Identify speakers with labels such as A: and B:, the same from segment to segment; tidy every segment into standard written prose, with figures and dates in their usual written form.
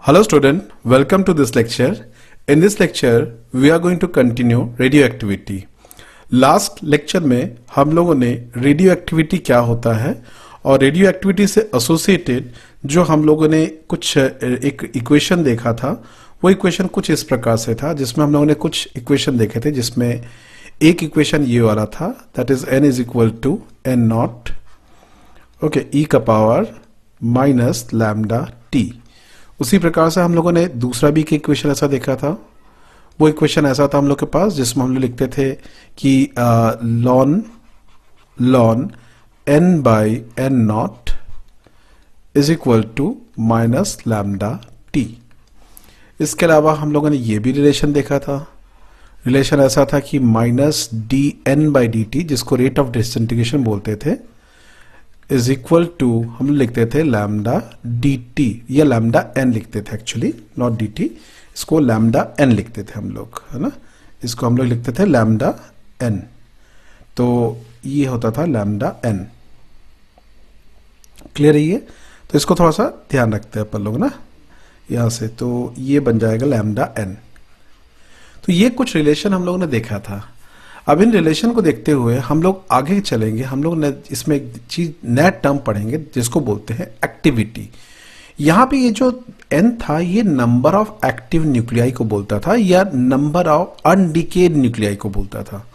A: Hello student, welcome to this lecture. In this lecture, we are going to continue radioactivity. Last lecture में हम लोगों ने radio activity क्या होता है और रेडियो एक्टिविटी से एसोसिएटेड जो हम लोगों ने कुछ एक इक्वेशन देखा था, वो इक्वेशन कुछ इस प्रकार से था जिसमें हम लोगों ने कुछ इक्वेशन देखे थे, जिसमें एक इक्वेशन ये वाला था, that is n is equal to n naught okay e का पावर माइनस लैम्डा t। उसी प्रकार से हम लोगों ने दूसरा भी एक इक्वेशन ऐसा देखा था। वो इक्वेशन ऐसा था हम लोग के पास जिसमें हम लोग लिखते थे कि ln n by n naught is equal to minus lambda t। इसके अलावा हम लोगों ने ये भी रिलेशन देखा था। रिलेशन ऐसा था कि minus D N by D T, जिसको रेट ऑफ डिसइंटीग्रेशन बोलते थे, इज इक्वल टू हम लोग लिखते थे लैम्डा डी टी, या लैम्डा एन लिखते थे एक्चुअली, नॉट डी टी, इसको लैम्डा एन लिखते थे हम लोग, है ना। इसको हम लोग लिखते थे लैम्डा एन, तो ये होता था लैम्डा एन। क्लियर है ये? तो इसको थोड़ा सा ध्यान रखते हैं अपन लोग ना यहां से, तो ये बन जाएगा लैम्डा एन। तो ये कुछ रिलेशन हम लोगों ने देखा था। अब इन रिलेशन को देखते हुए हम लोग आगे चलेंगे। हम लोग इसमें एक चीज नया टर्म पढ़ेंगे जिसको बोलते हैं एक्टिविटी। यहां पे ये जो n था ये नंबर ऑफ एक्टिव न्यूक्लियाई को बोलता था या नंबर ऑफ अनडिकेड न्यूक्लियाई को बोलता था।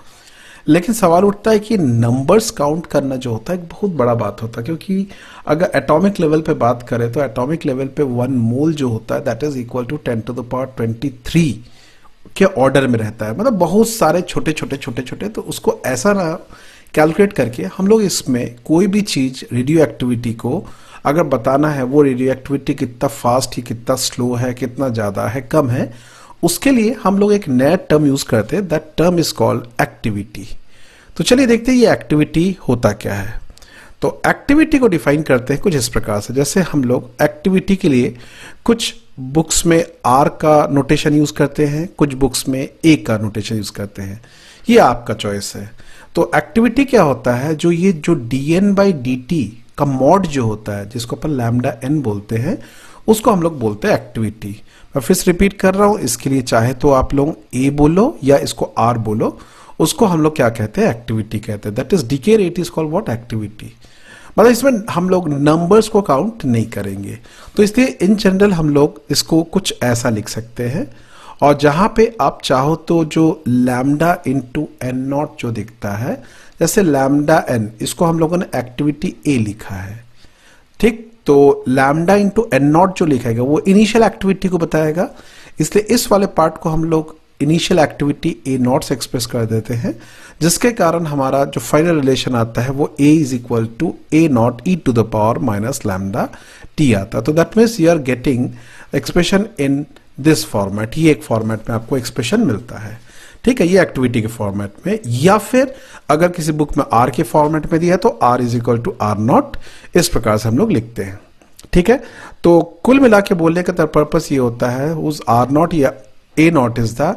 A: लेकिन सवाल उठता है कि नंबर्स काउंट करना जो होता है एक बहुत बड़ा बात होता है, क्योंकि अगर एटॉमिक लेवल पे बात करें तो एटॉमिक लेवल पे 1 मोल जो होता है that is equal to 10 to the power 23 के ऑर्डर में रहता है, मतलब बहुत सारे छोटे छोटे। तो उसको ऐसा ना कैलकुलेट करके हम लोग इसमें कोई भी चीज रेडियो एक्टिविटी को अगर बताना है, वो रेडियो एक्टिविटी कितना फास्ट है, कितना स्लो है, कितना ज्यादा है, कम है, उसके लिए हम लोग एक नया टर्म यूज करते हैं। That term is called activity. तो चलिए देखते हैं ये एक्टिविटी होता क्या है। तो एक्टिविटी को डिफाइन करते हैं कुछ इस प्रकार से, जैसे हम लोग एक्टिविटी के लिए कुछ बुक्स में आर का नोटेशन यूज करते हैं, कुछ बुक्स में ए का नोटेशन यूज करते हैं, ये आपका चॉइस है। तो एक्टिविटी क्या होता है, जो ये जो D N by D T का मॉड जो होता है, जिसको अपन लैम्डा एन बोलते हैं, उसको हम लोग बोलते हैं एक्टिविटी। मैं फिर से रिपीट कर रहा हूं, इसके लिए चाहे तो आप लोग ए बोलो या इसको आर बोलो, उसको हम लोग क्या कहते हैं, एक्टिविटी कहते हैं। That is decay rate is called what, activity. मतलब इसमें हम लोग नंबर्स को काउंट नहीं करेंगे, तो इसलिए इन जनरल हम लोग इसको कुछ ऐसा लिख सकते हैं। और जहां पे आप चाहो तो जो लैम्डा इंटू एन नॉट जो दिखता है, जैसे लैम्डा एन, इसको हम लोगों ने एक्टिविटी ए लिखा है, ठीक। तो लैम्डा इंटू एन नॉट जो लिखेगा वो इनिशियल एक्टिविटी को बताएगा, इसलिए इस वाले पार्ट को हम लोग इनिशियल एक्टिविटी ए नॉट से एक्सप्रेस कर देते हैं, जिसके कारण हमारा जो फाइनल रिलेशन आता है वो A is equal to A naught e to the power minus lambda t आता है। तो that means you are getting expression in this format. ये एक फॉर्मेट में आपको एक्सप्रेशन मिलता है, ठीक है, ये एक्टिविटी के फॉर्मेट में। या फिर अगर किसी बुक में आर के फॉर्मेट में दिया है तो R is equal to R naught, इस प्रकार से हम लोग लिखते हैं, ठीक है। तो कुल मिला के बोलने का पर्पस ये होता है, उस आर नॉट या A naught is the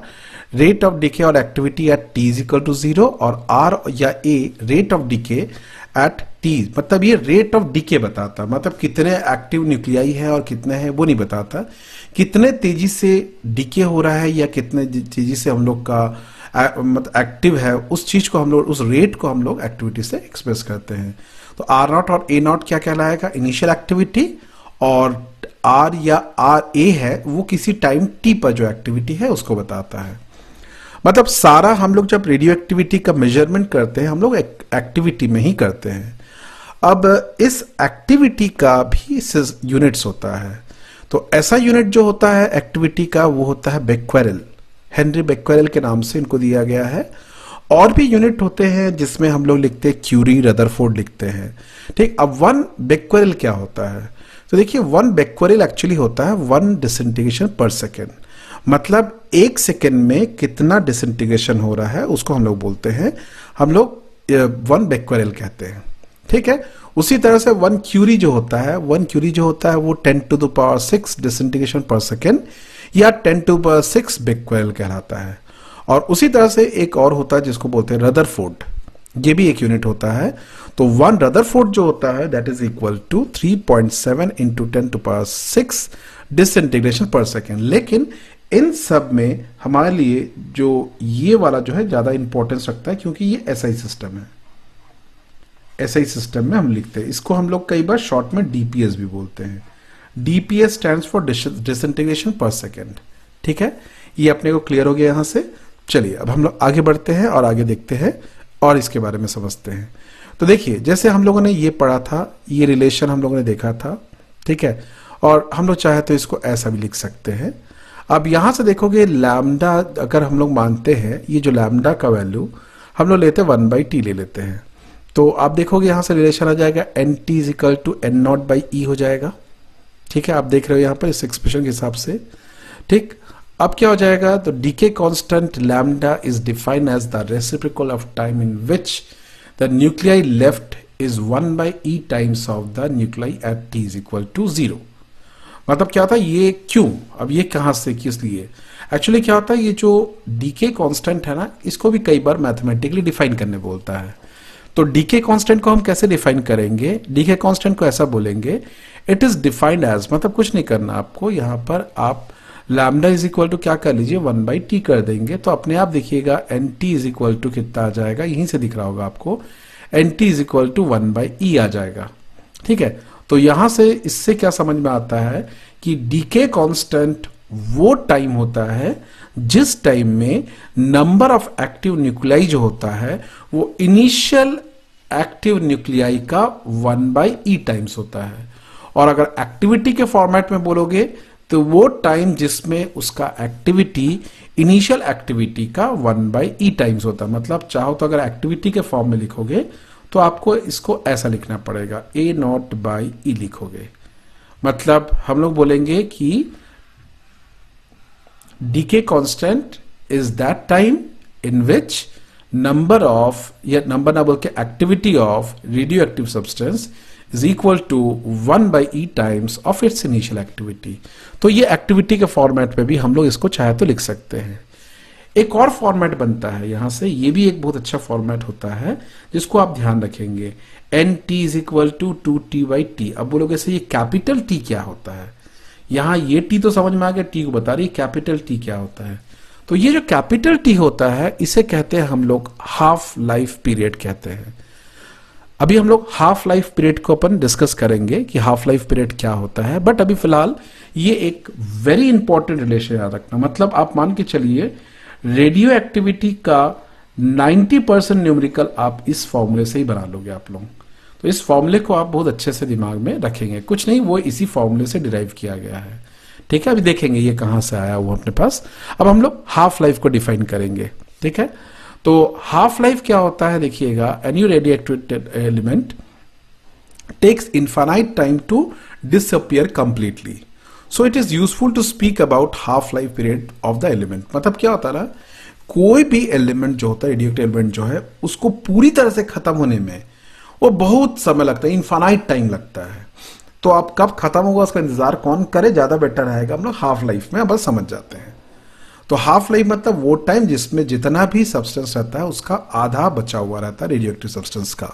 A: rate of decay और activity at T is equal to 0, और आर या A rate of decay at T, मतलब ये रेट ऑफ डिके बताता, मतलब कितने एक्टिव न्यूक्लियाई है और कितने हैं वो नहीं बताता, कितने तेजी से डिके हो रहा है या कितने तेजी से हम लोग का मतलब एक्टिव है, उस चीज को हम लोग, उस रेट को हम लोग एक्टिविटी से एक्सप्रेस करते हैं। तो आर नॉट और ए नॉट क्या कहलाएगा, इनिशियल एक्टिविटी, और आर या आर ए है वो किसी टाइम टी पर जो एक्टिविटी है उसको बताता है। मतलब सारा हम लोग जब रेडियो एक्टिविटी का मेजरमेंट करते हैं हम लोग एक्टिविटी में ही करते हैं। अब इस एक्टिविटी का भी यूनिट्स होता है, तो ऐसा यूनिट जो होता है एक्टिविटी का वो होता है बेक्वेरेल। हेनरी बेक्वेरेल के नाम से इनको दिया गया है। और भी यूनिट होते हैं जिसमें हम लोग लिखते हैं क्यूरी, रदरफोर्ड लिखते हैं, ठीक। अब 1 बेक्वेरेल क्या होता है, तो देखिए 1 बेक्वेरेल एक्चुअली होता है 1 डिसइंटीग्रेशन पर सेकेंड, मतलब 1 सेकेंड में कितना डिसइंटीग्रेशन हो रहा है उसको हम लोग बोलते हैं, हम लोग 1 बेक्वेरेल कहते हैं, ठीक है। उसी तरह से 1 क्यूरी जो होता है, 1 क्यूरी जो होता है वो 10 to the power 6 disintegration per second या 10 टू द पावर 6 बेक्वेरेल कहलाता है। और उसी तरह से एक और होता है जिसको बोलते हैं रदरफोर्ड, ये भी एक यूनिट होता है। तो 1 रदरफोर्ड जो होता है that is equal to 3.7 into 10⁶ disintegration per second. लेकिन इन सब में हमारे लिए जो ये वाला जो है ज्यादा इंपॉर्टेंस रखता है, क्योंकि ये एसआई सिस्टम है। एसआई सिस्टम में हम लिखते हैं इसको, हम लोग कई बार शॉर्ट में डीपीएस भी बोलते हैं। DPS stands for disintegration per second. ठीक है, ये अपने को क्लियर हो गया यहां से। चलिए अब हम लोग आगे बढ़ते हैं और आगे देखते हैं और इसके बारे में समझते हैं। तो देखिए, जैसे हम लोगों ने ये पढ़ा था, ये रिलेशन हम लोगों ने देखा था, ठीक है, और हम लोग चाहे तो इसको ऐसा भी लिख सकते हैं। अब यहां से देखोगे लैम्डा अगर हम लोग मानते हैं, ये जो लैम्डा का वैल्यू हम लोग लेते हैं 1/t ले लेते हैं, तो आप देखोगे यहां से रिलेशन आ जाएगा nt is equal to n0/e हो जाएगा। ठीक है, आप देख रहे हो यहां पर इस एक्सप्रेशन के हिसाब से। ठीक, अब क्या हो जाएगा, तो decay constant lambda is defined as the reciprocal of time in which the nuclei left is 1/e times of the nuclei at t is equal to 0। मतलब क्या होता है ये, क्यों, अब ये कहां से, किस लिए, एक्चुअली क्या होता है, ये जो डीके कांस्टेंट है ना, इसको भी कई बार मैथमेटिकली डिफाइन करने बोलता है। तो डीके कांस्टेंट को हम कैसे डिफाइन करेंगे, डीके कांस्टेंट को ऐसा बोलेंगे, इट इज डिफाइंड एज, मतलब कुछ नहीं करना आपको, यहां पर आप लैम्डा इज इक्वल टू क्या कर लीजिए 1/t कर देंगे, तो अपने आप देखिएगा nt इज इक्वल टू कितना आ जाएगा, यहीं से दिख रहा होगा आपको, nt is equal to 1/e आ जाएगा। ठीक है, तो यहां से इससे क्या समझ में आता है कि डीके कांस्टेंट वो टाइम होता है जिस टाइम में नंबर ऑफ एक्टिव न्यूक्लियाई जो होता है वो इनिशियल एक्टिव न्यूक्लियाई का 1/e टाइम्स होता है। और अगर एक्टिविटी के फॉर्मेट में बोलोगे तो वो टाइम जिसमें उसका एक्टिविटी इनिशियल एक्टिविटी का 1/e टाइम्स होता है। मतलब चाहो तो अगर एक्टिविटी के फॉर्म में लिखोगे तो आपको इसको ऐसा लिखना पड़ेगा, a0/e लिखोगे। मतलब हम लोग बोलेंगे कि decay constant is that time in which number of, या नंबर ना बोल के activity of radio active substance is equal to 1/e times of its initial activity. तो ये एक्टिविटी के फॉर्मेट में भी हम लोग इसको चाहे तो लिख सकते हैं। एक और फॉर्मेट बनता है यहां से, ये भी एक बहुत अच्छा फॉर्मेट होता है जिसको आप ध्यान रखेंगे, nt is equal to 2t/t। अब बोलोगे से ये कैपिटल टी क्या होता है, यहां ये टी तो समझ में आ गया, टी को बता रही है, कैपिटल टी क्या होता है। तो ये जो कैपिटल टी होता है इसे कहते हैं हम लोग हाफ लाइफ पीरियड कहते हैं। अभी हम लोग हाफ लाइफ पीरियड को अपन डिस्कस करेंगे कि हाफ लाइफ पीरियड क्या होता है, बट अभी फिलहाल ये एक वेरी इंपॉर्टेंट रिलेशन याद रखना। मतलब आप मान के चलिए रेडियो एक्टिविटी का 90% न्यूमेरिकल आप इस फॉर्मूले से ही बना लोगे आप लोग। तो इस फॉर्मूले को आप बहुत अच्छे से दिमाग में रखेंगे, कुछ नहीं वो इसी फॉर्मूले से डिराइव किया गया है। ठीक है, अभी देखेंगे ये कहां से आया हुआ अपने पास। अब हम लोग हाफ लाइफ को डिफाइन करेंगे। ठीक है, तो हाफ लाइफ क्या होता है, देखिएगा, any radioactive element takes infinite time to disappear completely, so it is useful to speak about half life period of the element. मतलब क्या होता है ना, कोई भी एलिमेंट जो होता है, रेडियोएक्टिव एलिमेंट जो है, उसको पूरी तरह से खत्म होने में वो बहुत समय लगता है, इनफाइनाइट टाइम लगता है। तो आप कब खत्म होगा उसका इंतजार कौन करे, ज्यादा बेटर रहेगा हम लोग हाफ लाइफ में बस समझ जाते हैं। तो हाफ लाइफ मतलब वो टाइम जिसमें जितना भी सब्सटेंस रहता है उसका आधा बचा हुआ रहता है रेडियोएक्टिव सब्सटेंस का।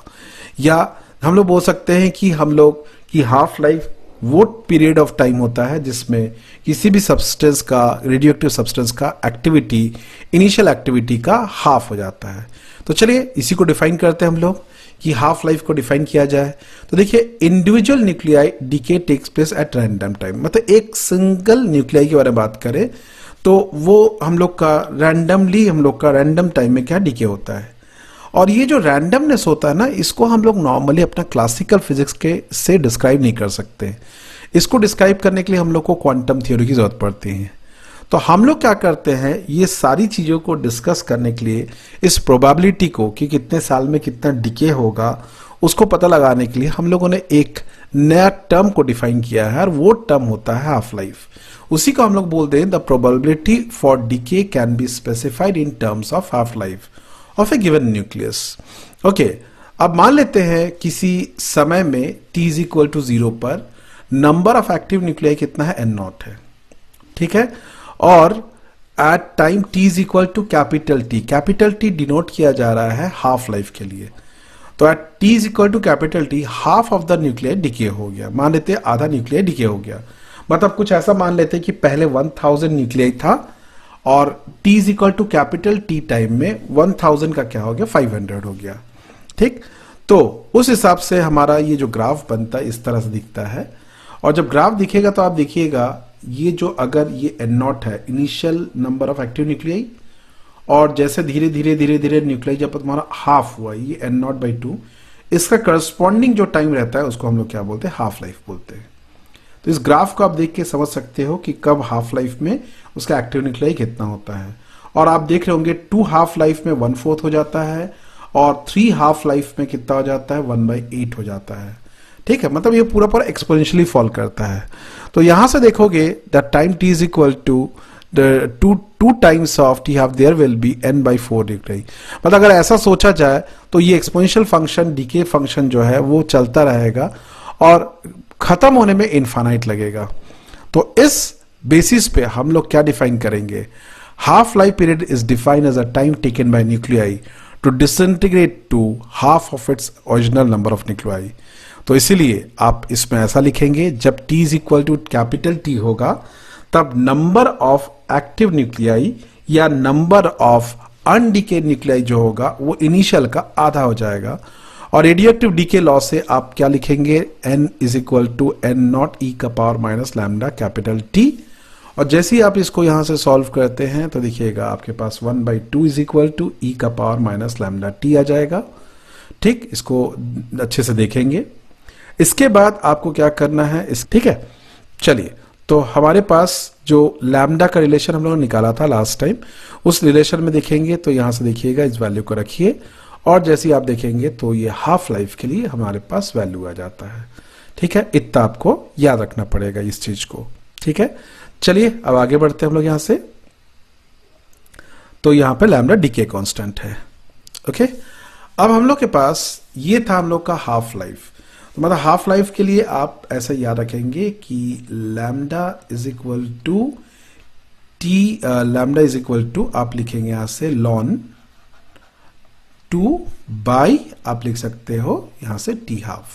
A: या हम लोग बोल सकते हैं कि हम लोग की हाफ लाइफ वो पीरियड ऑफ टाइम होता है जिसमें किसी भी सब्सटेंस का, रेडियोएक्टिव सब्सटेंस का एक्टिविटी इनिशियल एक्टिविटी का हाफ हो जाता है। तो चलिए इसी को डिफाइन करते हैं हम लोग कि हाफ लाइफ को डिफाइन किया जाए। तो देखिए, individual nuclei decay takes place at random time. मतलब एक सिंगल न्यूक्लियाई की बारे में बात करें तो वो हम लोग का रैंडमली, हम लोग का रैंडम टाइम में क्या डीके होता है। और ये जो रैंडमनेस होता है ना, इसको हम लोग नॉर्मली अपना क्लासिकल फिजिक्स के से डिस्क्राइब नहीं कर सकते। इसको डिस्क्राइब करने के लिए हम लोग को क्वांटम थ्योरी की जरूरत पड़ती है। तो हम लोग क्या करते हैं, ये सारी चीजों को डिस्कस करने के लिए इस प्रोबेबिलिटी को कि कितने साल में कितना डिके होगा उसको पता लगाने के लिए हम लोगों ने एक नया टर्म को डिफाइन किया है, और वो टर्म होता है हाफ लाइफ। उसी को हम लोग बोलते हैं the probability for decay can be specified in terms of half life of a given nucleus. Okay, अब मान लेते हैं किसी समय में t इज इक्वल टू 0 पर नंबर ऑफ एक्टिव न्यूक्लियाई कितना है, n0 है। ठीक है, और at time t is equal to capital T denote किया जा रहा है हाफ लाइफ के लिए। तो at t is equal to capital T half of the nuclear decay हो गया, मान लेते हैं आधा न्यूक्लियर डिके हो गया। मतलब कुछ ऐसा मान लेते हैं कि पहले 1000 न्यूक्लियर था और t is equal to capital T time में 1000 का क्या हो गया 500 हो गया। ठीक, तो उस हिसाब से हमारा ये जो ग्राफ बनता है इस तरह से दिखता है। और जब ग्राफ दिखेगा तो आप देखिएगा ये जो अगर ये एन नॉट है initial number of active nuclei, और जैसे धीरे धीरे धीरे धीरे न्यूक्लियाई जब तुम्हारा हाफ हुआ ये एन नॉट बाई 2, इसका करस्पॉन्डिंग जो टाइम रहता है उसको हम लोग क्या बोलते हैं हाफ लाइफ बोलते हैं। तो इस ग्राफ को आप देख के समझ सकते हो कि कब हाफ लाइफ में उसका एक्टिव न्यूक्लियाई कितना होता है। और आप देख रहे होंगे 2 हाफ लाइफ में 1/4 हो जाता है और 3 हाफ लाइफ में कितना हो जाता है 1/8 हो जाता है। ठीक है, मतलब ये पूरा पूरा एक्सपोनेंशियली फॉल करता है। तो यहां से देखोगे that time t is equal to the two times of t half there will be n/4 degree. मतलब अगर ऐसा सोचा जाए तो ये एक्सपोनेंशियल फंक्शन डीके फंक्शन जो है वो चलता रहेगा और खत्म होने में इनफाइनाइट लगेगा। तो इस बेसिस पे हम लोग क्या डिफाइन करेंगे, half life period is defined as a time taken by nuclei to disintegrate to half of its original number of nuclei. तो इसीलिए आप इसमें ऐसा लिखेंगे जब t is equal to capital T होगा तब नंबर ऑफ एक्टिव न्यूक्लियाई या नंबर ऑफ अनडीके न्यूक्लियाई जो होगा वो इनिशियल का आधा हो जाएगा। और रेडियोएक्टिव डीके लॉ से आप क्या लिखेंगे n is equal to n naught e का power minus lambda capital T. और जैसे ही आप इसको यहां से सॉल्व करते हैं तो देखिएगा आपके पास 1/2 इज इक्वल टू e का पावर माइनस लैम्डा टी आ जाएगा। ठीक, इसको अच्छे से देखेंगे। इसके बाद आपको क्या करना है ठीक है, चलिए तो हमारे पास जो लैम्डा का रिलेशन हम लोगों ने निकाला था लास्ट टाइम उस रिलेशन में देखेंगे तो यहां से देखिएगा इस वैल्यू को रखिए और जैसे ही आप देखेंगे तो ये हाफ लाइफ के लिए हमारे पास वैल्यू आ जाता है। ठीक है, इतना आपको याद रखना पड़ेगा इस चीज को। ठीक है, चलिए अब आगे बढ़ते हैं हम लोग यहां से। तो यहां पे लैम्डा डीके कांस्टेंट है। ओके, अब हम लोग के पास ये था हम लोग का हाफ लाइफ। तो मतलब हाफ लाइफ के लिए आप ऐसा याद रखेंगे कि lambda is equal to T, lambda is equal to आप लिखेंगे यहां से ln 2 बाई आप लिख सकते हो यहां से टी हाफ,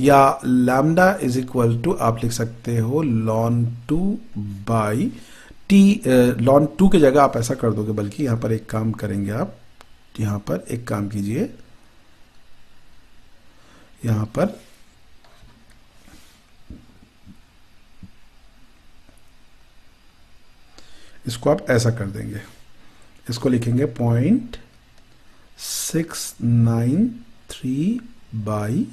A: या लैम्डा इज इक्वल टू आप लिख सकते हो ln 2 बाई टी। ln 2 की जगह आप ऐसा कर दोगे, बल्कि यहां पर एक काम करेंगे आप, यहां पर एक काम कीजिए, यहां पर इसको आप ऐसा कर देंगे, इसको लिखेंगे 0.693 बाई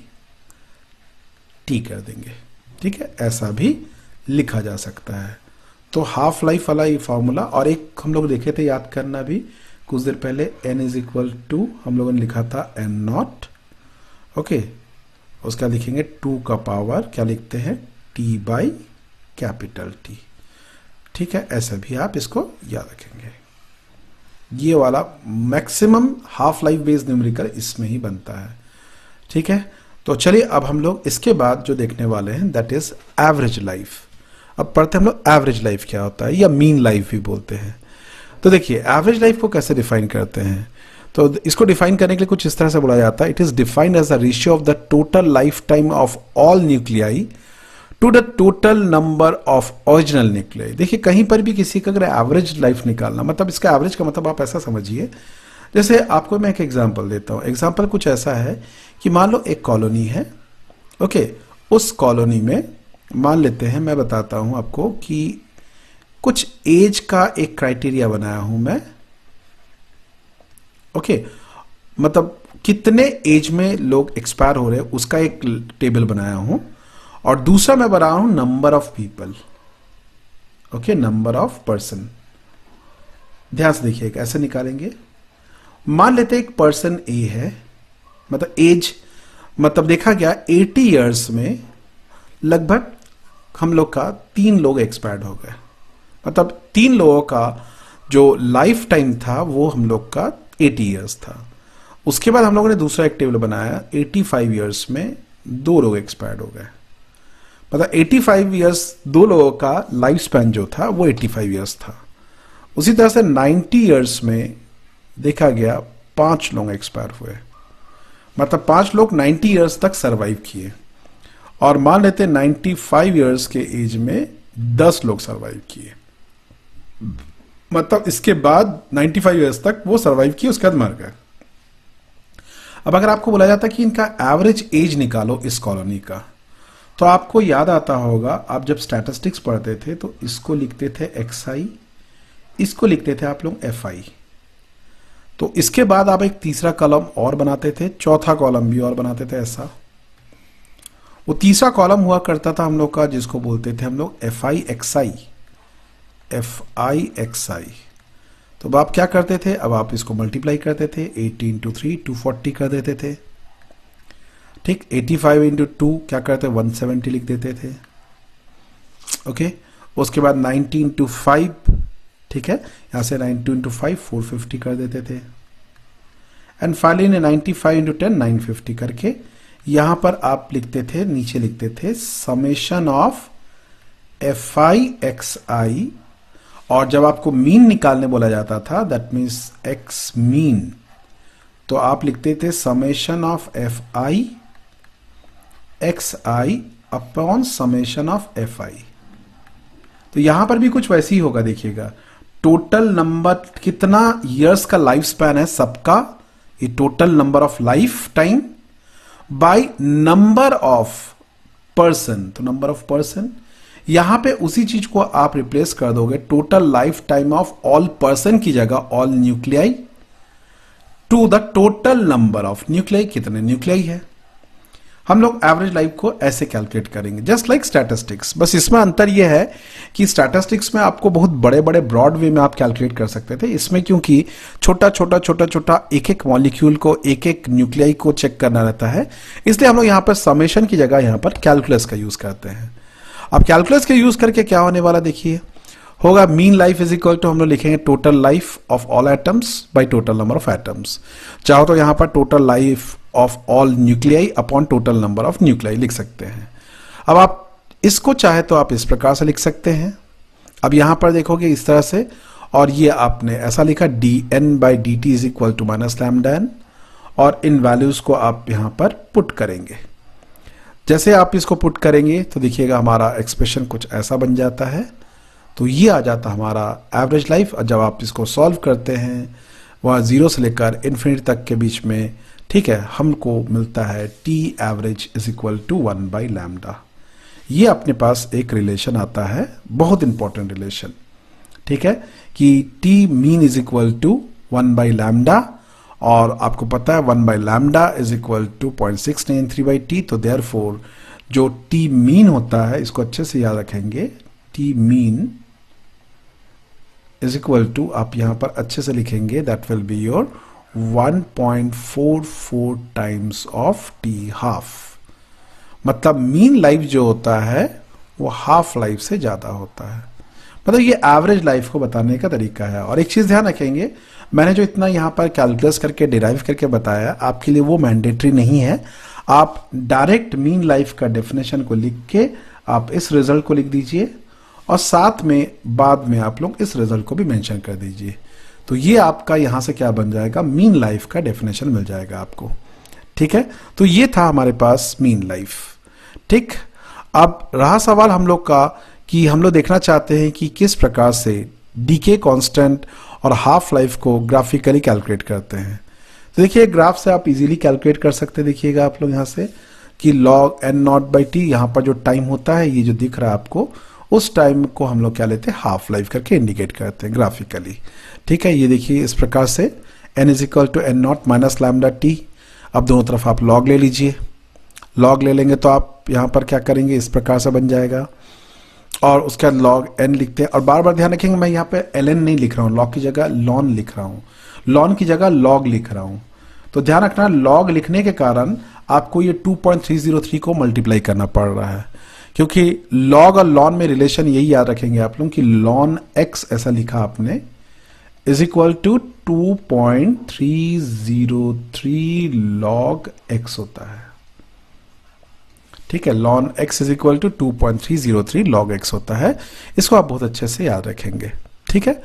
A: टी कर देंगे। ठीक है, ऐसा भी लिखा जा सकता है। तो हाफ लाइफ वाला ये फॉर्मूला, और एक हम लोग देखे थे याद करना भी कुछ देर पहले, n इज इक्वल टू हम लोगों ने लिखा था n नॉट। ओके, उसका लिखेंगे 2 का पावर क्या लिखते हैं t बाई कैपिटल टी। ठीक है, ऐसा भी आप इसको याद रखेंगे। ये वाला maximum half life based numerical इसमें ही बनता है। ठीक है, तो चलिए अब हम लोग इसके बाद जो देखने वाले हैं दैट इज एवरेज लाइफ। अब पढ़ते हैं हम लोग एवरेज लाइफ क्या होता है, या मीन लाइफ भी बोलते हैं। तो देखिए एवरेज लाइफ को कैसे डिफाइन करते हैं, तो इसको डिफाइन करने के लिए कुछ इस तरह से बोला जाता है, it is defined as a ratio of the total life time of all nuclei to the total number of original nuclei. देखिए कहीं पर भी किसी का अगर एवरेज लाइफ निकालना, मतलब इसका एवरेज का मतलब आप ऐसा समझिए, जैसे आपको मैं एक एग्जांपल देता हूं। एग्जांपल कुछ ऐसा है कि मान लो एक कॉलोनी है। ओके, उस कॉलोनी में मान लेते हैं, मैं बताता हूं आपको कि कुछ एज का एक क्राइटेरिया बनाया हूं मैं। ओके, मतलब कितने एज में लोग एक्सपायर हो रहे हैं उसका एक टेबल बनाया हूं, और दूसरा मैं बना रहा हूं number of people. Okay, number of person. ध्यान से देखिएगा, ऐसे निकालेंगे। मान लेते हैं एक पर्सन ए है, मतलब एज, मतलब देखा गया 80 इयर्स में लगभग हम लोग का 3 लोग एक्सपायर्ड हो गए। मतलब 3 लोगों का जो लाइफ टाइम था वो हम लोग का 80 इयर्स था। उसके बाद हम लोगों ने दूसरा एक टेबल बनाया, 85 इयर्स में 2 लोग एक्सपायर्ड हो गए। मतलब 85 इयर्स 2 लोगों का लाइफ स्पैन जो था वो 85 इयर्स था। उसी तरह से 90 इयर्स में देखा गया 5 लोग एक्सपायर हुए, मतलब 5 लोग 90 इयर्स तक सरवाइव किए। और मान लेते 95 इयर्स के एज में 10 लोग सरवाइव किए, मतलब इसके बाद 95 इयर्स तक वो सरवाइव किए, उसके बाद मर गए। अब अगर आपको बोला जाता कि इनका एवरेज एज निकालो इस कॉलोनी का, तो आपको याद आता होगा आप जब स्टैटिस्टिक्स पढ़ते थे तो इसको लिखते थे XI, इसको लिखते थे आप लोग FI। तो इसके बाद आप एक तीसरा कॉलम और बनाते थे, चौथा कॉलम भी और बनाते थे ऐसा। वो तीसरा कॉलम हुआ करता था हम लोग का, जिसको बोलते थे हम लोग FI XI, FI XI। तो अब आप क्या करते थे, अब आप इसको मल्टीप्लाई करते थे, 80 इंटू 3 240 कर देते थे, ठीक। 85 इंटू 2 क्या करते, 170 लिख देते थे, ओके। उसके बाद 90 इंटू 5, ठीक है, यहां से 92 इंटू 5 450 कर देते थे। एंड फाइनली 95 इंटू 10 950 करके यहां पर आप लिखते थे, नीचे लिखते थे समेशन ऑफ FI XI। और जब आपको मीन निकालने बोला जाता था, दैट मीन्स एक्स मीन, तो आप लिखते थे summation of FI XI upon summation of FI। तो यहां पर भी कुछ वैसे ही होगा, देखिएगा टोटल नंबर कितना इयर्स का लाइफ स्पैन है सबका, ये total number of life time by number of person. तो नंबर ऑफ पर्सन, यहां पे उसी चीज को आप रिप्लेस कर दोगे, total life time of all person की जगह all nuclei to the total number of nuclei, कितने न्यूक्लियाई है। हम लोग एवरेज लाइफ को ऐसे कैलकुलेट करेंगे, जस्ट लाइक स्टैटिस्टिक्स। बस इसमें अंतर यह है कि स्टैटिस्टिक्स में आपको बहुत बड़े बड़े ब्रॉड वे में आप कैलकुलेट कर सकते थे, इसमें क्योंकि छोटा छोटा एक एक मॉलिक्यूल को, एक एक न्यूक्लियाई को चेक करना रहता है, इसलिए हम लोग यहां पर समेशन की जगह यहां पर कैलकुलस का यूज करते हैं। अब कैलकुलस के यूज करके क्या होने वाला देखिए, होगा mean life is equal to, हम लोग लिखेंगे total life of all atoms by total number of atoms. चाहो तो यहां पर total life of all nuclei upon total number of nuclei लिख सकते हैं। अब आप इसको चाहे तो आप इस प्रकार से लिख सकते हैं। अब यहां पर देखोगे इस तरह से, और ये आपने ऐसा लिखा dN/dt is equal to minus lambda n, और इन वैल्यूज को आप यहां पर पुट करेंगे। जैसे आप इसको पुट करेंगे तो देखिएगा हमारा एक्सप्रेशन कुछ ऐसा बन जाता है। तो ये आ जाता हमारा एवरेज लाइफ। और जब आप इसको सॉल्व करते हैं वहाँ 0 से लेकर इन्फिनिटी तक के बीच में, ठीक है, हमको मिलता है T average is equal to 1/λ। ये अपने पास एक रिलेशन आता है, बहुत इंपॉर्टेंट रिलेशन, ठीक है, कि T mean is equal to 1/λ, और आपको पता है 1/λ इज इक्वल टू 0.693/T। तो देयरफॉर जो T मीन होता है, इसको अच्छे से याद रखेंगे, T mean is equal to, आप यहां पर अच्छे से लिखेंगे, that will be your 1.44 times of T half. मतलब मीन लाइफ जो होता है वो हाफ लाइफ से ज्यादा होता है। मतलब ये एवरेज लाइफ को बताने का तरीका है। और एक चीज ध्यान रखेंगे, मैंने जो इतना यहां पर कैलकुलस करके डिराइव करके बताया, आपके लिए वो मैंडेटरी नहीं है। आप डायरेक्ट मीन लाइफ का डेफिनेशन को लिख के आप इस रिजल्ट को लिख दीजिए, और साथ में बाद में आप लोग इस रिजल्ट को भी मेंशन कर दीजिए। तो ये आपका यहां से क्या बन जाएगा, मीन लाइफ का डेफिनेशन मिल जाएगा आपको, ठीक है। तो ये था हमारे पास मीन लाइफ, ठीक। अब रहा सवाल हम लोग का कि हम लोग देखना चाहते हैं कि किस प्रकार से डीके कांस्टेंट और हाफ लाइफ को ग्राफिकली कैलकुलेट करते हैं। तो देखिए ग्राफ से आप इजीली कैलकुलेट कर सकते हैं। देखिएगा आप लोग यहां से कि log n0/t, यहां पर जो टाइम होता है, ये जो दिख रहा है आपको, उस टाइम को हम लोग क्या लेते हैं, हाफ लाइफ करके इंडिकेट करते हैं ग्राफिकली, ठीक है। ये देखिए इस प्रकार से n is equal to n0 minus λt। अब दोनों तरफ आप log ले लीजिए, log ले लेंगे तो आप यहां पर क्या करेंगे, इस प्रकार से बन जाएगा, और उसके बाद log n लिखते हैं। और बार बार ध्यान रखेंगे, मैं यहाँ पे ln नहीं लिख रहा हूँ, log की जगह ln लिख रहा हूँ, ln की जगह log लिख रहा हूँ। तो ध्यान रखना, log लिखने के कारण आपको ये 2.303 को मल्टीप्लाई करना पड़ रहा है, क्योंकि log और ln में रिलेशन यही याद रखेंगे आप लोग कि ln x ऐसा लिखा आपने is equal to 2.303 log x होता है, ठीक है। ln x is equal to 2.303 log x होता है। इसको आप बहुत अच्छे से याद रखेंगे, ठीक है।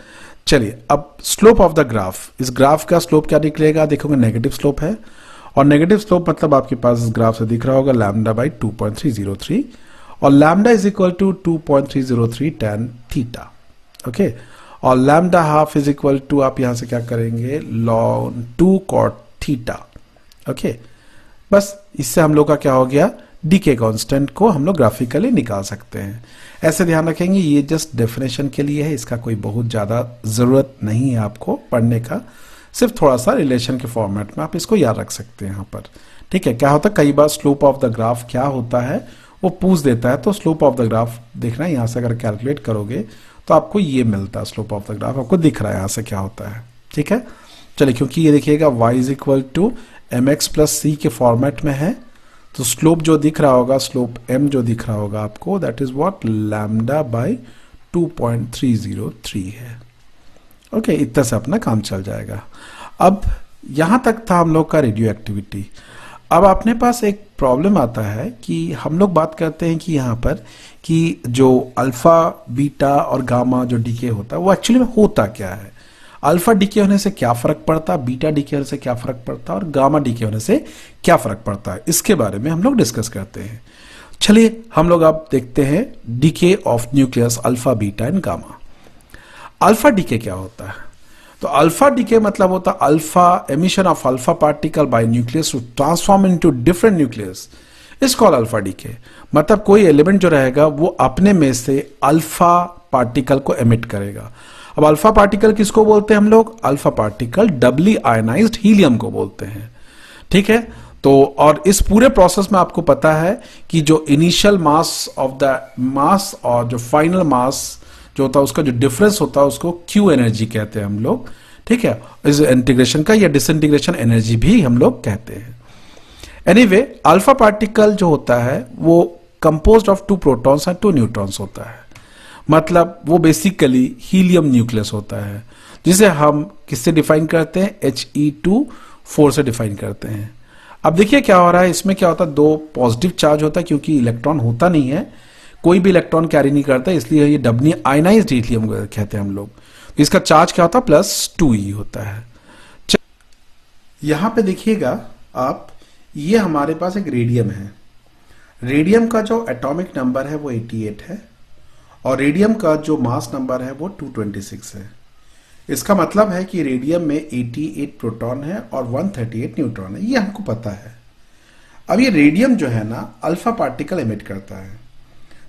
A: चलिए अब स्लोप ऑफ द ग्राफ, इस ग्राफ का स्लोप क्या निकलेगा, देखोगे नेगेटिव स्लोप है, और नेगेटिव स्लोप मतलब आपके पास इस ग्राफ से दिख रहा होगा लैम्डा बाई 2.303, और lambda is equal to 2.303 tan theta, okay, और lambda half is equal to आप यहां से क्या करेंगे ln 2 cot थीटा, ओके। बस इससे हम लोग का क्या हो गया, डीके कांस्टेंट को हम लोग ग्राफिकली निकाल सकते हैं। ऐसे ध्यान रखेंगे, ये जस्ट डेफिनेशन के लिए है, इसका कोई बहुत ज्यादा जरूरत नहीं है आपको पढ़ने का, सिर्फ थोड़ा सा रिलेशन के फॉर्मेट में आप इसको याद रख सकते हैं यहाँ पर, ठीक है। क्या होता है, कई बार स्लोप ऑफ द ग्राफ क्या होता है वो पूछ देता है, तो स्लोप ऑफ द ग्राफ देखना है, यहाँ से अगर कैलकुलेट करोगे तो आपको ये मिलता है, स्लोप ऑफ द ग्राफ आपको दिख रहा है यहाँ से क्या होता है, ठीक है। चलिए, क्योंकि ये देखिएगा y is equal to M X plus C के फॉर्मेट में है, तो स्लोप जो दिख रहा होगा, स्लोप m जो दिख रहा होगा आपको, that is what lambda by 2.303 है, ओके। इतना से अपना काम चल जाएगा। अब यहां तक था हम लोग का रेडियो एक्टिविटी। अब अपने पास एक प्रॉब्लम आता है कि हम लोग बात करते हैं कि यहाँ पर कि जो अल्फा बीटा और गामा जो डीके होता है वो एक्चुअली में होता क्या है, अल्फा डीके होने से क्या फर्क पड़ता है, बीटा डीके होने से क्या फर्क पड़ता है, और गामा डीके होने से क्या फर्क पड़ता है, इसके बारे में हम लोग डिस्कस करते हैं। चलिए हम लोग अब देखते हैं decay of nucleus alpha beta and gamma. Alpha decay क्या होता है, तो अल्फा डीके मतलब होता है alpha emission of alpha particle by nucleus to transform into different nucleus, is called alpha decay. मतलब कोई एलिमेंट जो रहेगा वो अपने में से अल्फा पार्टिकल को एमिट करेगा। अब अल्फा पार्टिकल किसको बोलते हैं हम लोग, अल्फा पार्टिकल डबली आयनाइज्ड हीलियम को बोलते हैं, ठीक है। तो और इस पूरे प्रोसेस में आपको पता है कि जो initial mass of the mass और जो फाइनल मास जो होता है उसका जो डिफरेंस होता है उसको क्यू एनर्जी कहते हैं हम लोग, ठीक है। इस इंटीग्रेशन का या डिसइंटीग्रेशन एनर्जी भी हम लोग कहते हैं। एनीवे अल्फा पार्टिकल जो होता है वो composed of 2 protons and 2 neutrons होता है, मतलब वो बेसिकली हीलियम न्यूक्लियस होता है, जिसे हम किससे डिफाइन करते हैं, He2 4 से डिफाइन करते हैं। अब देखिए क्या हो रहा है, इसमें क्या होता है, 2 पॉजिटिव चार्ज होता है, क्योंकि इलेक्ट्रॉन होता नहीं है, कोई भी इलेक्ट्रॉन कैरी नहीं करता, इसलिए ये डबली आयनाइज्ड हीलियम कहते हैं हम लोग। तो इसका चार्ज क्या होता है, +2e होता है। यहां पे देखिएगा आप, ये हमारे पास एक रेडियम है, रेडियम का जो एटॉमिक नंबर है वो 88 है, और रेडियम का जो मास नंबर है वो 226 है। इसका मतलब है कि रेडियम में 88 प्रोटॉन है और 138 न्यूट्रॉन है, ये हमको पता है। अब ये रेडियम जो है ना अल्फा पार्टिकल एमिट करता है,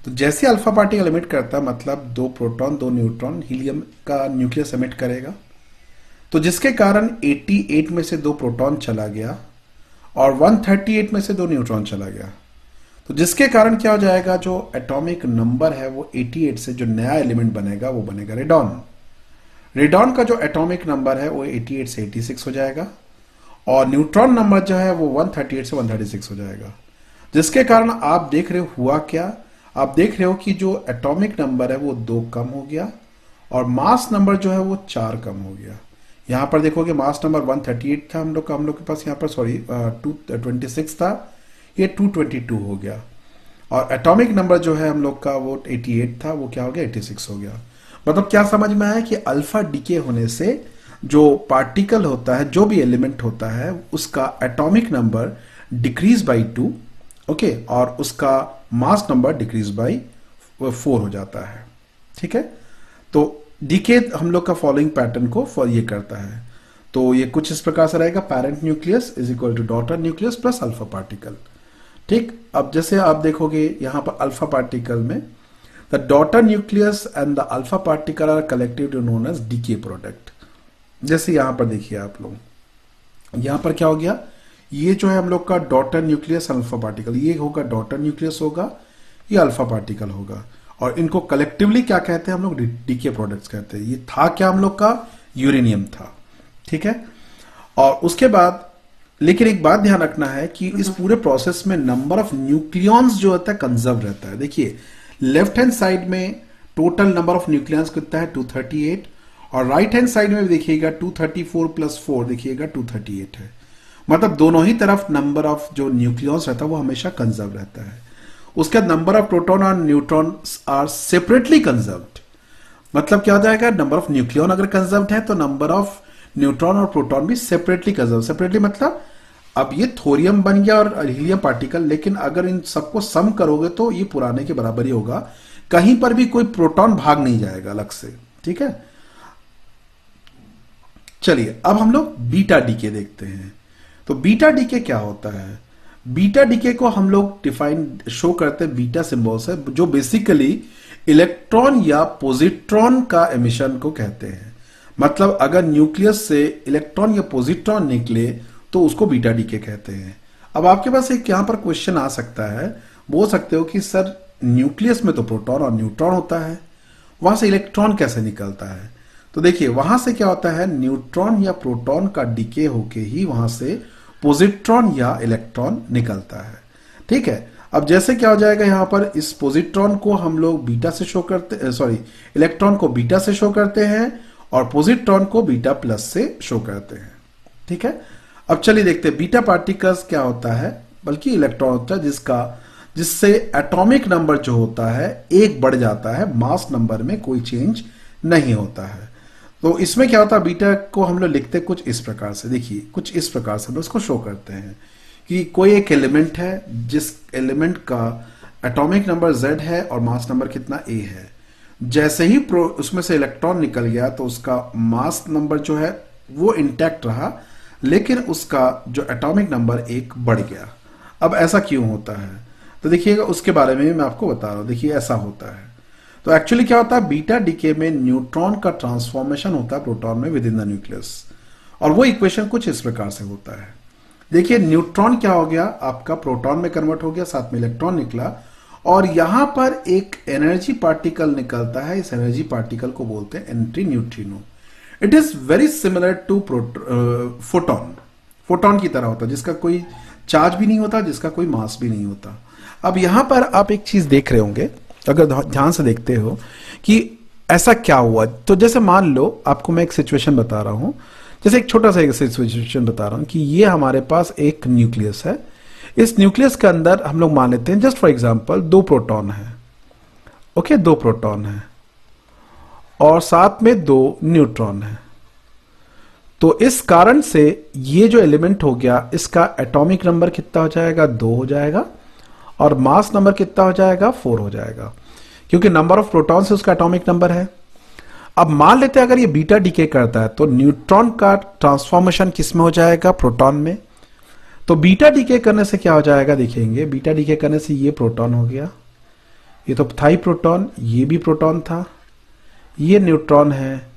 A: तो जैसे अल्फा पार्टिकल एमिट करता है मतलब 2 प्रोटॉन 2 न्यूट्रॉन हीलियम का न्यूक्लियस एमिट करेगा, तो जिसके कारण 88 में से 2 प्रोटॉन चला गया और 138 में से 2 न्यूट्रॉन चला गया, तो जिसके कारण क्या हो जाएगा, जो एटॉमिक नंबर है वो 88 से जो नया एलिमेंट बनेगा वो बनेगा रेडॉन। रेडॉन का जो एटॉमिक नंबर है वो 88 से 86 हो जाएगा, और न्यूट्रॉन नंबर जो है वो 138 से 136 हो जाएगा, जिसके कारण आप देख रहे हो हुआ क्या, आप देख रहे हो कि जो एटॉमिक नंबर है वो 2 कम हो गया और मास नंबर जो है वो 4 कम हो गया। यहां पर देखोगे मास नंबर 138 था हम लोग के पास, यहाँ पर सॉरी 226 था, ये 222 हो गया, और एटॉमिक नंबर जो है हम लोग का वो 88 था, वो क्या हो गया 86 हो गया। मतलब क्या समझ में आया कि अल्फा डीके होने से जो पार्टिकल होता है, जो भी एलिमेंट होता है, उसका atomic number decrease by 2, okay, और उसका मास नंबर डिक्रीज बाई 4 हो जाता है, ठीक है। तो डीके हम लोग का फॉलोइंग पैटर्न को ये करता है, तो ये कुछ इस प्रकार से रहेगा, parent nucleus is equal to daughter nucleus plus alpha particle, ठीक। अब जैसे आप देखोगे यहां पर अल्फा पार्टिकल में the daughter nucleus and the alpha particle are collectively known as decay product. जैसे यहां पर देखिए आप लोग, यहां पर क्या हो गया, ये जो है हम लोग का डॉटर न्यूक्लियस अल्फा पार्टिकल, ये होगा डॉटर न्यूक्लियस होगा, ये अल्फा पार्टिकल होगा, और इनको कलेक्टिवली क्या कहते हैं हम लोग, डीके प्रोडक्ट्स कहते हैं। ये था क्या हम लोग का, यूरेनियम था, ठीक है। और उसके बाद लेकिन एक बात ध्यान रखना है कि इस पूरे प्रोसेस में नंबर ऑफ न्यूक्लियॉन्स जो होता है कंजर्व रहता है। देखिए लेफ्ट हैंड साइड में टोटल नंबर ऑफ न्यूक्लियॉन्स कितना है 238, और राइट हैंड साइड में देखिएगा 234 प्लस 4 देखिएगा 238 है, मतलब दोनों ही तरफ नंबर ऑफ जो न्यूक्लियॉन्स रहता है वो हमेशा कंजर्व रहता है। उसके बाद नंबर ऑफ प्रोटॉन और न्यूट्रॉन आर सेपरेटली कंजर्व्ड, मतलब क्या हो जाएगा, नंबर ऑफ न्यूक्लियन अगर कंजर्व्ड है तो नंबर ऑफ न्यूट्रॉन और प्रोटॉन भी सेपरेटली कंजर्व। सेपरेटली मतलब अब ये थोरियम बन गया और हीलियम पार्टिकल, लेकिन अगर इन सबको सम करोगे तो ये पुराने के बराबर ही होगा, कहीं पर भी कोई प्रोटॉन भाग नहीं जाएगा अलग से। ठीक है, चलिए अब हम लोग बीटा डीके देखते हैं। तो बीटा डीके क्या होता है? बीटा डीके को हम लोग डिफाइन शो करते हैं बीटा सिंबल से, जो बेसिकली इलेक्ट्रॉन या पॉजिट्रॉन का एमिशन को कहते हैं। मतलब अगर न्यूक्लियस से इलेक्ट्रॉन या पॉजिट्रॉन निकले तो उसको बीटा डीके कहते हैं। अब आपके पास एक यहां पर क्वेश्चन आ सकता है, बोल सकते हो कि सर न्यूक्लियस में तो प्रोटॉन और न्यूट्रॉन होता है, वहां से इलेक्ट्रॉन कैसे निकलता है? तो देखिए वहां से क्या होता है, न्यूट्रॉन या प्रोटॉन का डीके होके ही वहां से पॉजिट्रॉन या इलेक्ट्रॉन निकलता है। ठीक है, अब जैसे क्या हो जाएगा, यहां पर इस पॉजिट्रॉन को हम लोग बीटा से शो करते, सॉरी इलेक्ट्रॉन को बीटा से शो करते हैं और पॉजिट्रॉन को बीटा प्लस से शो करते हैं। ठीक है, अब चलिए देखते हैं बीटा पार्टिकल्स क्या होता है, बल्कि इलेक्ट्रॉन होता है जिससे एटॉमिक नंबर जो होता है एक बढ़ जाता है, मास नंबर में कोई चेंज नहीं होता है। तो इसमें क्या होता है, बीटा को हम लोग लिखते हैं कुछ इस प्रकार से। देखिए कुछ इस प्रकार से हम लोग इसको शो करते हैं कि कोई एक एलिमेंट है जिस एलिमेंट का एटॉमिक नंबर Z है और मास नंबर कितना A है। जैसे ही उसमें से इलेक्ट्रॉन निकल गया तो उसका मास नंबर जो है वो इंटैक्ट रहा, लेकिन उसका जो एटॉमिक नंबर 1 बढ़ गया। अब ऐसा क्यों होता है, तो देखिएगा उसके बारे में मैं आपको बता रहा हूं। देखिए ऐसा होता है, तो एक्चुअली क्या होता है, बीटा डीके में न्यूट्रॉन का ट्रांसफॉर्मेशन होता है प्रोटॉन में विद इन द न्यूक्लियस, और वो इक्वेशन कुछ इस प्रकार से होता है। देखिए न्यूट्रॉन क्या हो गया, आपका प्रोटॉन में कन्वर्ट हो गया, साथ में इलेक्ट्रॉन निकला, और यहां पर एक एनर्जी पार्टिकल निकलता है। इस एनर्जी पार्टिकल को बोलते हैं anti neutrino. It is very similar to photon. Photon की तरह होता है, जिसका कोई चार्ज भी नहीं होता, जिसका कोई मास भी नहीं होता। अब यहां पर आप एक चीज देख रहे होंगे, अगर ध्यान से देखते हो कि ऐसा क्या हुआ। तो जैसे मान लो आपको मैं एक सिचुएशन बता रहा हूं, जैसे एक छोटा सा एक सिचुएशन बता रहा हूं कि ये हमारे पास एक न्यूक्लियस है। इस न्यूक्लियस के अंदर हम लोग मान लेते हैं, जस्ट फॉर एग्जांपल 2 प्रोटॉन है। ओके, 2 प्रोटॉन है और साथ में 2 न्यूट्रॉन है। तो इस कारण से ये जो एलिमेंट हो गया, इसका एटॉमिक नंबर कितना हो जाएगा, 2 हो जाएगा, और मास नंबर कितना हो जाएगा, 4 हो जाएगा, क्योंकि नंबर ऑफ प्रोटॉन से उसका एटॉमिक नंबर है। अब मान लेते हैं अगर ये बीटा डीके करता है तो न्यूट्रॉन का ट्रांसफॉर्मेशन किस में हो जाएगा, प्रोटॉन में। तो बीटा डीके करने से क्या हो जाएगा, देखेंगे बीटा डीके करने से ये प्रोटॉन हो गया, ये तो था ही प्रोटॉन, ये भी प्रोटॉन था, ये न्यूट्रॉन है,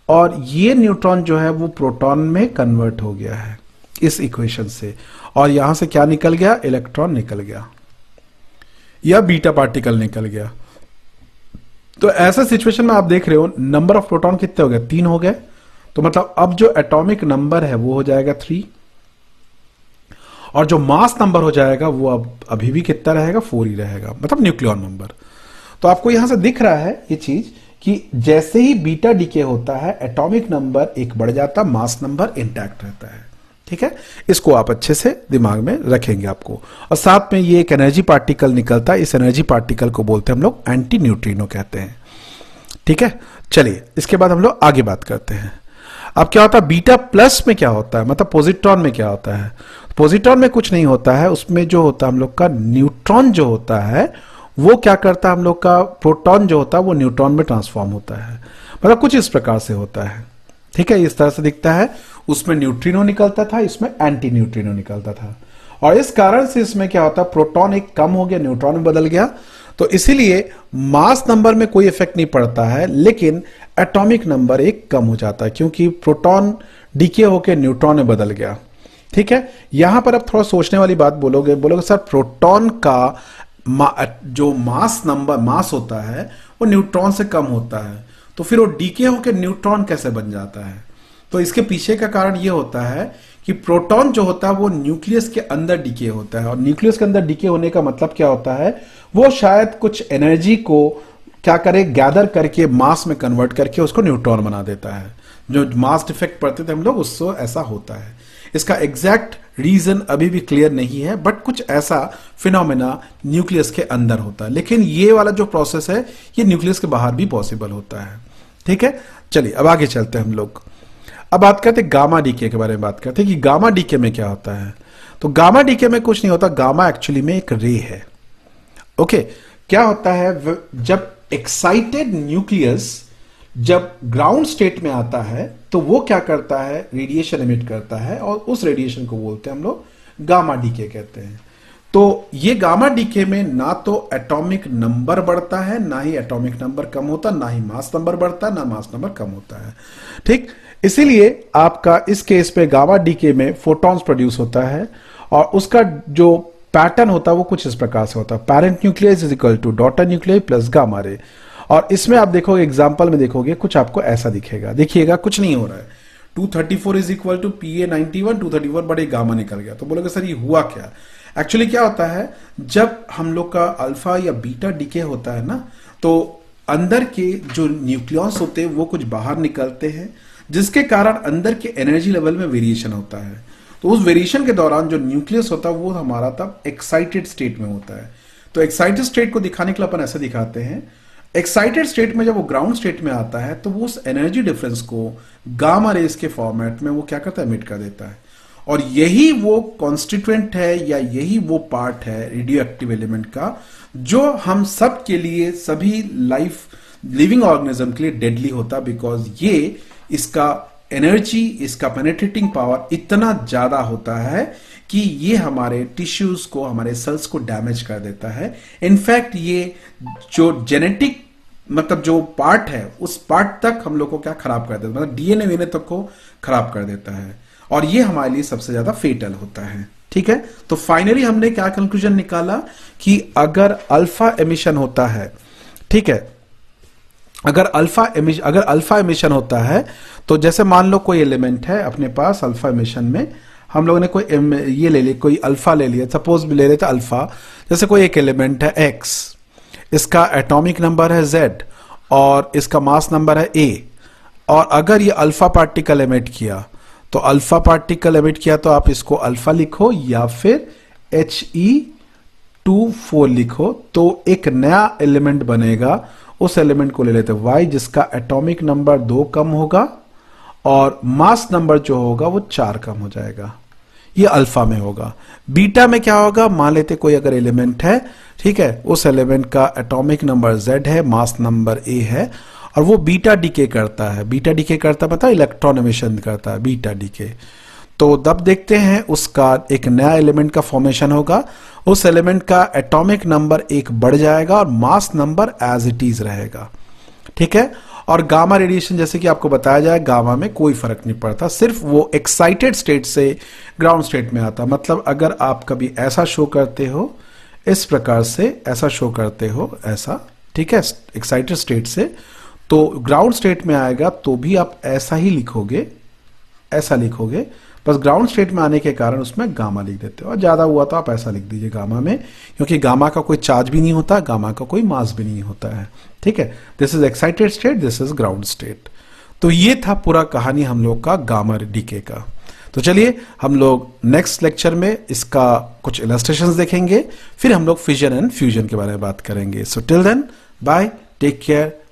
A: और ये न्यूट्रॉन जो है वो प्रोटॉन में कन्वर्ट हो गया है इस इक्वेशन से, और यहां से क्या निकल गया, इलेक्ट्रॉन निकल गया या बीटा पार्टिकल निकल गया। तो ऐसा सिचुएशन में आप देख रहे हो नंबर ऑफ प्रोटॉन कितने हो गए, 3 हो गए। तो मतलब अब जो एटॉमिक नंबर है वो हो जाएगा 3, और जो मास नंबर हो जाएगा वो अब अभी भी कितना रहेगा, 4 ही रहेगा, मतलब न्यूक्लियन नंबर। तो आपको यहां से दिख रहा है ये चीज कि जैसे ही बीटा डीके होता है एटॉमिक नंबर 1 बढ़ जाता, मास नंबर इंटैक्ट रहता है। ठीक है, इसको आप अच्छे से दिमाग में रखेंगे आपको। और साथ में ये एक एनर्जी पार्टिकल निकलता है, इस एनर्जी पार्टिकल को बोलते हैं हम लोग एंटी न्यूट्रिनो कहते हैं। ठीक है, चलिए इसके बाद हम लोग आगे बात करते हैं। अब क्या होता है बीटा प्लस में, क्या होता है मतलब पॉजिट्रॉन में क्या होता है। पॉजिट्रॉन में कुछ नहीं होता है, उसमें जो होता है हम लोग का न्यूट्रॉन जो होता है वो क्या करता है, हम लोग का प्रोटॉन जो होता है वो न्यूट्रॉन में ट्रांसफॉर्म होता है। मतलब कुछ इस प्रकार से होता है। ठीक है, इस तरह से दिखता है, उसमें न्यूट्रिनो निकलता था, इसमें एंटी न्यूट्रिनो निकलता था, और इस कारण से इसमें क्या होता है, प्रोटॉन एक कम हो गया, न्यूट्रॉन में बदल गया। तो इसीलिए मास नंबर में कोई इफेक्ट नहीं पड़ता है, लेकिन एटॉमिक नंबर 1 कम हो जाता है, क्योंकि प्रोटॉन डीके होकर न्यूट्रॉन में बदल गया। ठीक है, यहां पर अब थोड़ा सोचने वाली बात बोलोगे सर प्रोटॉन का जो मास होता है वो न्यूट्रॉन से कम होता है, तो फिर वो डीके होकर न्यूट्रॉन कैसे बन जाता है। तो इसके पीछे का कारण ये होता है कि प्रोटॉन जो होता है वो न्यूक्लियस के अंदर डीके होता है, और न्यूक्लियस के अंदर डीके होने का मतलब क्या होता है, वो शायद कुछ एनर्जी को क्या करे, गैदर करके मास में कन्वर्ट करके उसको न्यूट्रॉन बना देता है। जो मास डिफेक्ट पढ़ते थे हम लोग, उससे ऐसा होता है। इसका एग्जैक्ट रीजन अभी भी क्लियर नहीं है, बट कुछ ऐसा फिनोमेना न्यूक्लियस के अंदर होता है। लेकिन ये वाला जो प्रोसेस है ये न्यूक्लियस के बाहर भी पॉसिबल होता है। ठीक है, चलिए अब आगे चलते हैं हम लोग। अब बात करते हैं गामा डीके के बारे में, बात करते हैं कि गामा डीके में क्या होता है। तो गामा डीके में कुछ नहीं होता, गामा एक्चुअली में एक रे है। ओके, क्या होता है, जब एक्साइटेड न्यूक्लियस जब ग्राउंड स्टेट में आता है तो वो क्या करता है, रेडिएशन एमिट करता है, और उस रेडिएशन को बोलते हैं हम लोग गामा डीके कहते हैं। तो ये गामा डीके में ना तो एटॉमिक नंबर बढ़ता है, ना ही एटॉमिक नंबर कम होता, ना ही मास नंबर बढ़ता है, ना मास नंबर कम होता है। ठीक, इसीलिए आपका इस केस पे गामा डीके में फोटॉन्स प्रोड्यूस होता है, और उसका जो पैटर्न होता है वो कुछ इस प्रकार से होता है, parent nucleus is equal to daughter nucleus plus gamma ray. और इसमें आप देखोगे, एग्जांपल में देखोगे, कुछ आपको ऐसा दिखेगा, देखिएगा कुछ नहीं हो रहा है। 234 इज इक्वल टू PA91, 234 बड़े गामा निकल गया। तो बोलोगे सर ये हुआ क्या? एक्चुअली क्या होता है, जब हम लोग का अल्फा या बीटा डीके होता है ना, तो अंदर के जो न्यूक्लियस होते हैं वो कुछ बाहर निकलते हैं, जिसके कारण अंदर के एनर्जी लेवल में वेरिएशन होता है। तो उस वेरिएशन के दौरान जो न्यूक्लियस होता है वो हमारा तब एक्साइटेड स्टेट में होता है। तो एक्साइटेड स्टेट को दिखाने के लिए अपन ऐसे दिखाते हैं, एक्साइटेड स्टेट में जब वो ग्राउंड स्टेट में आता है तो वो उस एनर्जी डिफरेंस को गामा रेज के फॉर्मेट में वो क्या करता है, एमिट कर देता है। और यही वो कॉन्स्टिट्यूएंट है या यही वो पार्ट है रेडियो एक्टिव एलिमेंट का जो हम सब के लिए, सभी लाइफ लिविंग ऑर्गेनिज्म के लिए डेडली होता, बिकॉज ये इसका एनर्जी, इसका पेनेट्रेटिंग पावर इतना ज्यादा होता है कि ये हमारे टिश्यूज को, हमारे सेल्स को डैमेज कर देता है। इनफैक्ट ये जो जेनेटिक मतलब जो पार्ट है उस पार्ट तक हम लोग को क्या खराब कर देता है, मतलब डीएनए वीएनए तक को खराब कर देता है, और ये हमारे लिए सबसे ज्यादा फेटल होता है। ठीक है, तो फाइनली हमने क्या कंक्लूजन निकाला कि अगर अल्फा एमिशन होता है, ठीक है, अगर अल्फा एमिशन होता है, तो जैसे मान लो कोई एलिमेंट है अपने पास, अल्फा एमिशन में हम लोगों ने कोई ये ले लिया, कोई अल्फा ले लिया, सपोज ले लेते अल्फा, जैसे कोई एक एलिमेंट है एक्स, इसका एटॉमिक नंबर है जेड और इसका मास नंबर है ए, और अगर ये अल्फा पार्टिकल एमिट किया तो अल्फा पार्टिकल एमिट किया तो आप इसको अल्फा लिखो या फिर He24 लिखो, तो एक नया एलिमेंट बनेगा। उस एलिमेंट को ले लेते Y, जिसका एटॉमिक नंबर 2 कम होगा और मास नंबर जो होगा वो 4 कम हो जाएगा। ये अल्फा में होगा। बीटा में क्या होगा, मान लेते कोई अगर एलिमेंट है, ठीक है, उस एलिमेंट का एटॉमिक नंबर Z है, मास नंबर A है, और वो बीटा डीके करता है। बीटा डीके करता पता है, इलेक्ट्रॉन एमिशन करता है बीटा डीके। तो तब देखते हैं उसका एक नया एलिमेंट का फॉर्मेशन होगा, उस एलिमेंट का एटॉमिक नंबर 1 बढ़ जाएगा और mass number as it is रहेगा। ठीक है, और गामा रेडिएशन जैसे कि आपको बताया जाए, गामा में कोई फर्क नहीं पड़ता, सिर्फ वो एक्साइटेड स्टेट से ग्राउंड स्टेट में आता। मतलब अगर आप कभी ऐसा शो करते हो, इस प्रकार से ऐसा शो करते हो, ऐसा, ठीक है, एक्साइटेड स्टेट से, तो ग्राउंड स्टेट में आएगा तो भी आप ऐसा ही लिखोगे, ऐसा लिखोगे, बस ग्राउंड स्टेट में आने के कारण उसमें गामा लिख देते हो। और ज्यादा हुआ तो आप ऐसा लिख दीजिए गामा में, क्योंकि गामा का कोई चार्ज भी नहीं होता, गामा का कोई मास भी नहीं होता है। ठीक है, this is excited state, this is ground state. तो ये था पूरा कहानी हम लोग का गामा डीके का। तो चलिए हम लोग नेक्स्ट लेक्चर में इसका कुछ इलस्ट्रेशंस देखेंगे, फिर हम लोग फिजन एंड फ्यूजन के बारे में बात करेंगे। So till then, bye, take care,